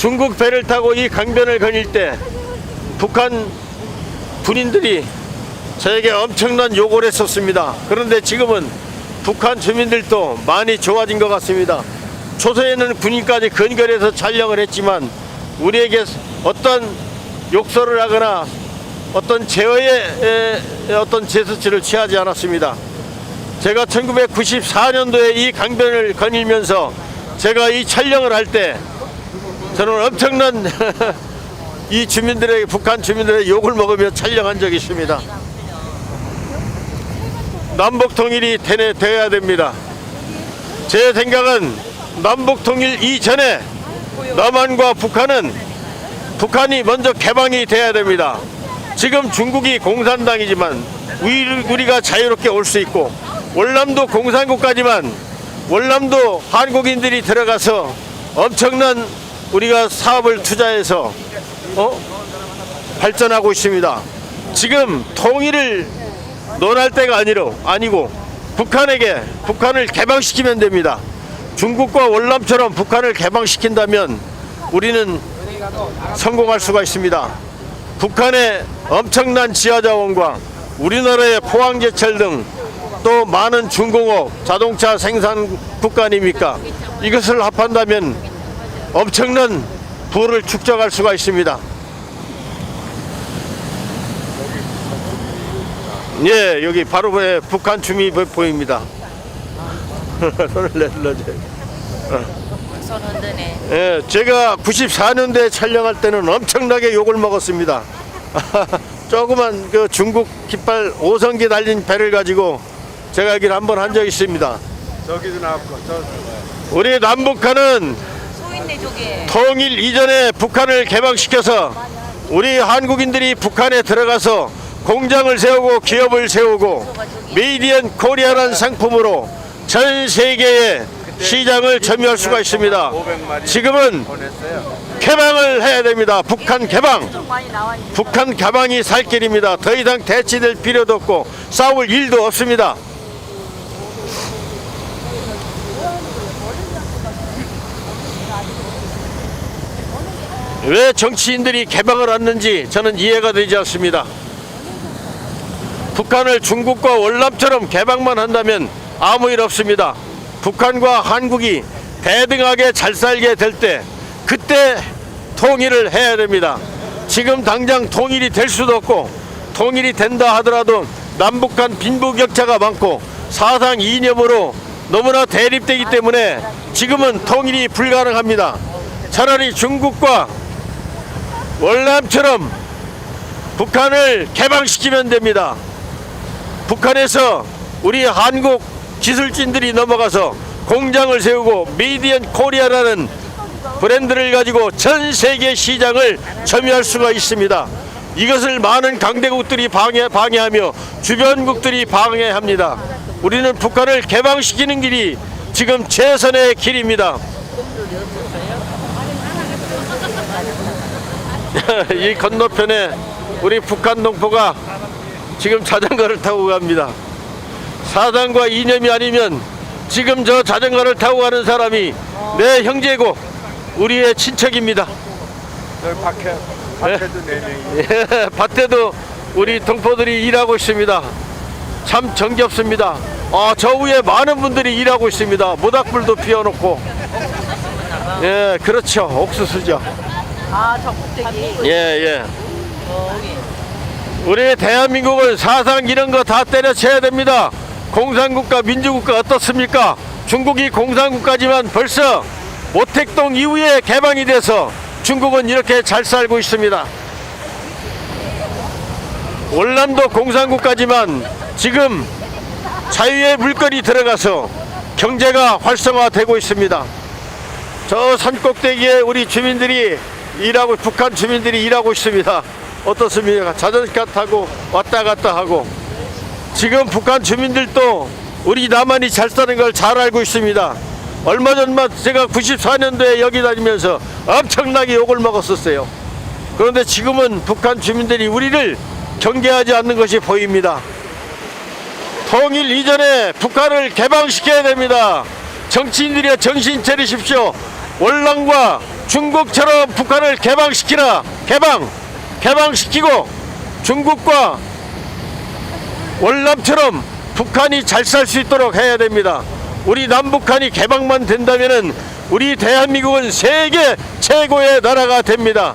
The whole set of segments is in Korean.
중국 배를 타고 이 강변을 거닐 때 북한 군인들이 저에게 엄청난 욕을 했었습니다. 그런데 지금은 북한 주민들도 많이 좋아진 것 같습니다. 초소에는 군인까지 근거리해서 촬영을 했지만 우리에게 어떤 욕설을 하거나 어떤 제어의 어떤 제스처를 취하지 않았습니다. 제가 1994년도에 이 강변을 거닐면서 제가 이 촬영을 할 때 저는 엄청난 이 주민들에게, 북한 주민들의 욕을 먹으며 촬영한 적이 있습니다. 남북 통일이 되어야 됩니다. 제 생각은 남북 통일 이전에 남한과 북한이 먼저 개방이 돼야 됩니다. 지금 중국이 공산당이지만 우리가 자유롭게 올 수 있고, 월남도 공산국가지만 월남도 한국인들이 들어가서 엄청난 우리가 사업을 투자해서 발전하고 있습니다. 지금 통일을 논할 때가 아니고 북한을 개방시키면 됩니다. 중국과 월남처럼 북한을 개방시킨다면 우리는 성공할 수가 있습니다. 북한의 엄청난 지하자원과 우리나라의 포항제철 등 또 많은 중공업, 자동차 생산 국가 아닙니까? 이것을 합한다면 엄청난 부를 축적할 수가 있습니다. 예, 여기 바로 북한 주민이 보입니다. 손을 내밀어줘요. 손 흔드네. 예, 제가 94년도에 촬영할 때는 엄청나게 욕을 먹었습니다. 조그만 그 중국 깃발 5성기 달린 배를 가지고 제가 여기를 한번 한 적이 있습니다. 저기도 나왔고, 우리 남북한은 소인네 저게. 통일 이전에 북한을 개방시켜서 우리 한국인들이 북한에 들어가서 공장을 세우고 기업을 세우고 메이드 인 코리아라는 상품으로 전 세계의 시장을 점유할 수가 있습니다. 지금은 개방을 해야 됩니다. 북한 개방이 살 길입니다. 더 이상 대치될 필요도 없고 싸울 일도 없습니다. 왜 정치인들이 개방을 하는지 저는 이해가 되지 않습니다. 북한을 중국과 월남처럼 개방만 한다면 아무 일 없습니다. 북한과 한국이 대등하게 잘 살게 될 때 그때 통일을 해야 됩니다. 지금 당장 통일이 될 수도 없고, 통일이 된다 하더라도 남북한 빈부격차가 많고 사상 이념으로 너무나 대립되기 때문에 지금은 통일이 불가능합니다. 차라리 중국과 월남처럼 북한을 개방시키면 됩니다. 북한에서 우리 한국 기술진들이 넘어가서 공장을 세우고 메이드 인 코리아라는 브랜드를 가지고 전 세계 시장을 점유할 수가 있습니다. 이것을 많은 강대국들이 방해하며 주변국들이 방해합니다. 우리는 북한을 개방시키는 길이 지금 최선의 길입니다. 이 건너편에 우리 북한 동포가 지금 자전거를 타고 갑니다. 사상과 이념이 아니면 지금 저 자전거를 타고 가는 사람이 내 형제고 우리의 친척입니다. 저기 밭에도 4명이. 예, 밭에도 우리 동포들이 일하고 있습니다. 참 정겹습니다. 저 위에 많은 분들이 일하고 있습니다. 모닥불도 피워놓고. 예, 그렇죠. 옥수수죠. 저 꼭대기. 예. 우리 대한민국은 사상 이런 거 다 때려쳐야 됩니다. 공산국가, 민주국가 어떻습니까? 중국이 공산국가지만 벌써 모택동 이후에 개방이 돼서 중국은 이렇게 잘 살고 있습니다. 월남도 공산국가지만 지금 자유의 물결이 들어가서 경제가 활성화되고 있습니다. 저 산꼭대기에 우리 주민들이 북한 주민들이 일하고 있습니다. 어떻습니까? 자전거 타고 왔다 갔다 하고. 지금 북한 주민들도 우리 남한이 잘 사는 걸 잘 알고 있습니다. 얼마 전만 제가 94년도에 여기 다니면서 엄청나게 욕을 먹었었어요. 그런데 지금은 북한 주민들이 우리를 경계하지 않는 것이 보입니다. 통일 이전에 북한을 개방시켜야 됩니다. 정치인들이 정신 차리십시오. 월남과 중국처럼 북한을 개방시키고 중국과 월남처럼 북한이 잘 살 수 있도록 해야 됩니다. 우리 남북한이 개방만 된다면은 우리 대한민국은 세계 최고의 나라가 됩니다.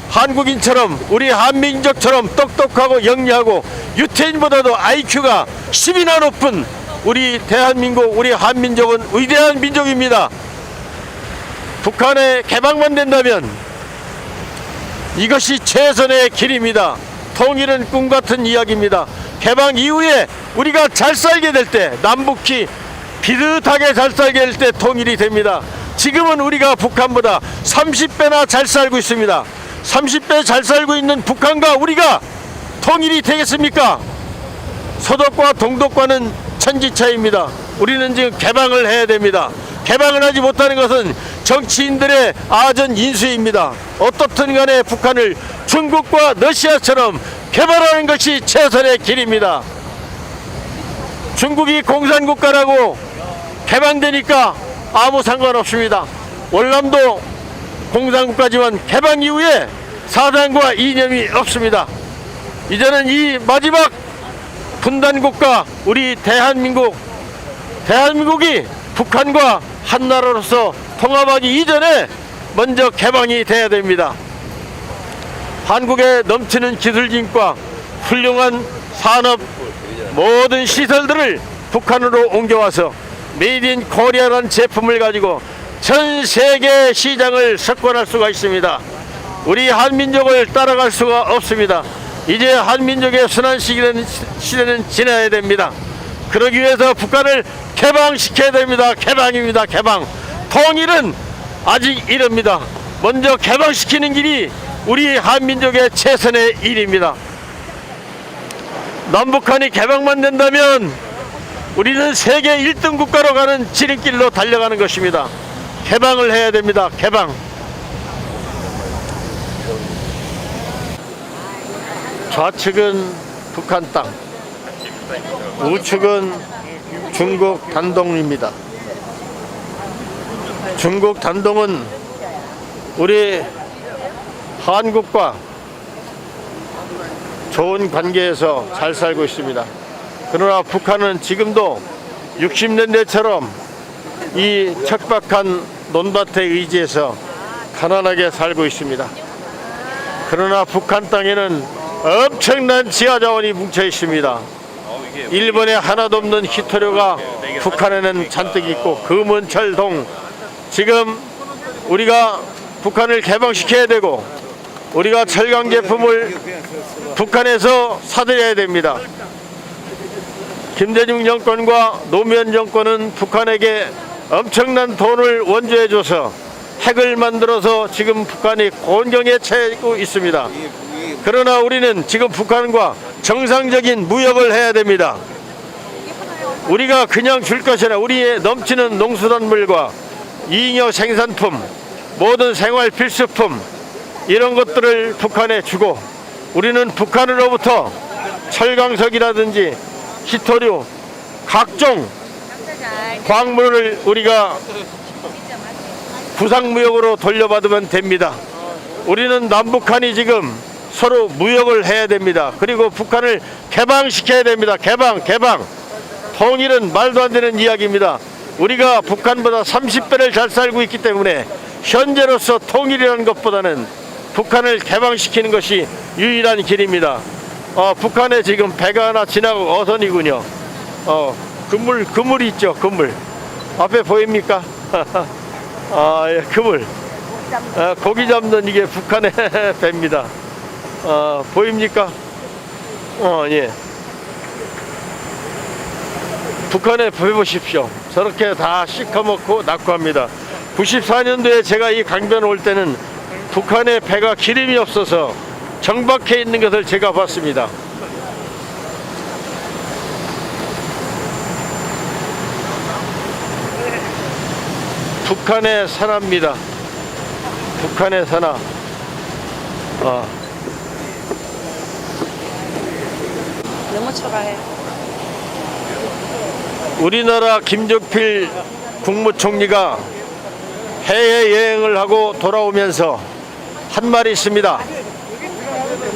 한국인처럼 우리 한민족처럼 똑똑하고 영리하고 유태인보다도 IQ가 10이나 높은 우리 대한민국, 우리 한민족은 위대한 민족입니다. 북한의 개방만 된다면 이것이 최선의 길입니다. 통일은 꿈같은 이야기입니다. 개방 이후에 우리가 잘 살게 될 때, 남북이 비슷하게 잘 살게 될 때 통일이 됩니다. 지금은 우리가 북한보다 30배나 잘 살고 있습니다. 30배 잘 살고 있는 북한과 우리가 통일이 되겠습니까? 서독과 동독과는 천지차이입니다. 우리는 지금 개방을 해야 됩니다. 개방을 하지 못하는 것은 정치인들의 아전 인수입니다. 어떻든 간에 북한을 중국과 러시아처럼 개발하는 것이 최선의 길입니다. 중국이 공산국가라고 개방되니까 아무 상관없습니다. 월남도 공산국가지만 개방 이후에 사상과 이념이 없습니다. 이제는 이 마지막 분단국가 우리 대한민국이 북한과 한나라로서 통합하기 이전에 먼저 개방이 돼야 됩니다. 한국에 넘치는 기술진과 훌륭한 산업 모든 시설들을 북한으로 옮겨와서 메이드 인 코리아라는 제품을 가지고 전 세계 시장을 석권할 수가 있습니다. 우리 한민족을 따라갈 수가 없습니다. 이제 한민족의 순환 시대는 지나야 됩니다. 그러기 위해서 북한을 개방시켜야 됩니다. 개방입니다. 개방. 통일은 아직 이릅니다. 먼저 개방시키는 길이 우리 한민족의 최선의 일입니다. 남북한이 개방만 된다면 우리는 세계 1등 국가로 가는 지름길로 달려가는 것입니다. 개방을 해야 됩니다. 개방. 좌측은 북한 땅, 우측은 중국 단동입니다. 중국 단동은 우리 한국과 좋은 관계에서 잘 살고 있습니다. 그러나 북한은 지금도 60년대처럼 이 척박한 논밭에 의지해서 가난하게 살고 있습니다. 그러나 북한 땅에는 엄청난 지하자원이 뭉쳐 있습니다. 일본에 하나도 없는 희토류가 북한에는 잔뜩 있고 금은철 동, 지금 우리가 북한을 개방시켜야 되고 우리가 철강 제품을 북한에서 사들여야 됩니다. 김대중 정권과 노무현 정권은 북한에게 엄청난 돈을 원조해줘서 핵을 만들어서 지금 북한이 곤경에 처하고 있습니다. 그러나 우리는 지금 북한과 정상적인 무역을 해야 됩니다. 우리가 그냥 줄 것이 아니라 우리의 넘치는 농수산물과 잉여 생산품, 모든 생활 필수품 이런 것들을 북한에 주고 우리는 북한으로부터 철강석이라든지 희토류, 각종 광물을 우리가 구상무역으로 돌려받으면 됩니다. 우리는 남북한이 지금 서로 무역을 해야 됩니다. 그리고 북한을 개방시켜야 됩니다. 개방. 통일은 말도 안 되는 이야기입니다. 우리가 북한보다 30배를 잘 살고 있기 때문에 현재로서 통일이라는 것보다는 북한을 개방시키는 것이 유일한 길입니다. 북한에 지금 배가 하나 지나고 어선이군요. 그물 있죠. 그물 앞에 보입니까? 예, 그물. 고기 잡는 이게 북한의 배입니다. 보입니까? 예. 북한에 배 보십시오. 저렇게 다 시커멓고 낙후합니다. 94년도에 제가 이 강변 올 때는 북한의 배가 기름이 없어서 정박해 있는 것을 제가 봤습니다. 북한의 산하입니다. 북한의 산하. 너무 초라해. 우리나라 김정필 국무총리가 해외여행을 하고 돌아오면서 한 말이 있습니다.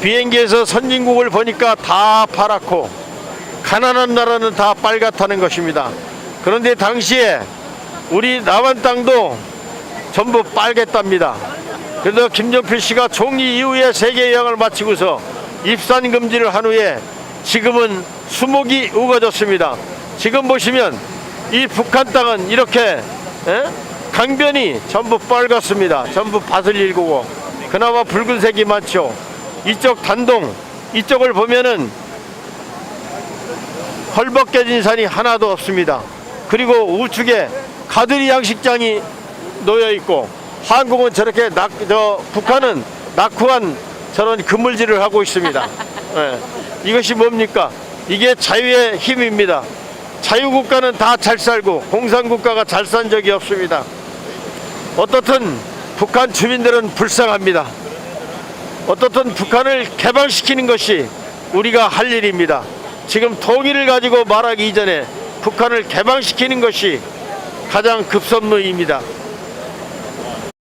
비행기에서 선진국을 보니까 다 파랗고 가난한 나라는 다 빨갛다는 것입니다. 그런데 당시에 우리 남한 땅도 전부 빨갰답니다. 그래서 김정필 씨가 총리 이후에 세계 여행을 마치고서 입산 금지를 한 후에 지금은 수목이 우거졌습니다. 지금 보시면 이 북한 땅은 이렇게 강변이 전부 빨갛습니다. 전부 밭을 일구고 그나마 붉은색이 많죠. 이쪽 단동 이쪽을 보면은 헐벗겨진 산이 하나도 없습니다. 그리고 우측에 가두리 양식장이 놓여 있고 한국은 저렇게 북한은 낙후한 저런 그물질을 하고 있습니다. 예. 이것이 뭡니까? 이게 자유의 힘입니다. 자유국가는 다 잘 살고 공산국가가 잘 산 적이 없습니다. 어떻든 북한 주민들은 불쌍합니다. 어떻든 북한을 개방시키는 것이 우리가 할 일입니다. 지금 통일을 가지고 말하기 이전에 북한을 개방시키는 것이 가장 급선무입니다.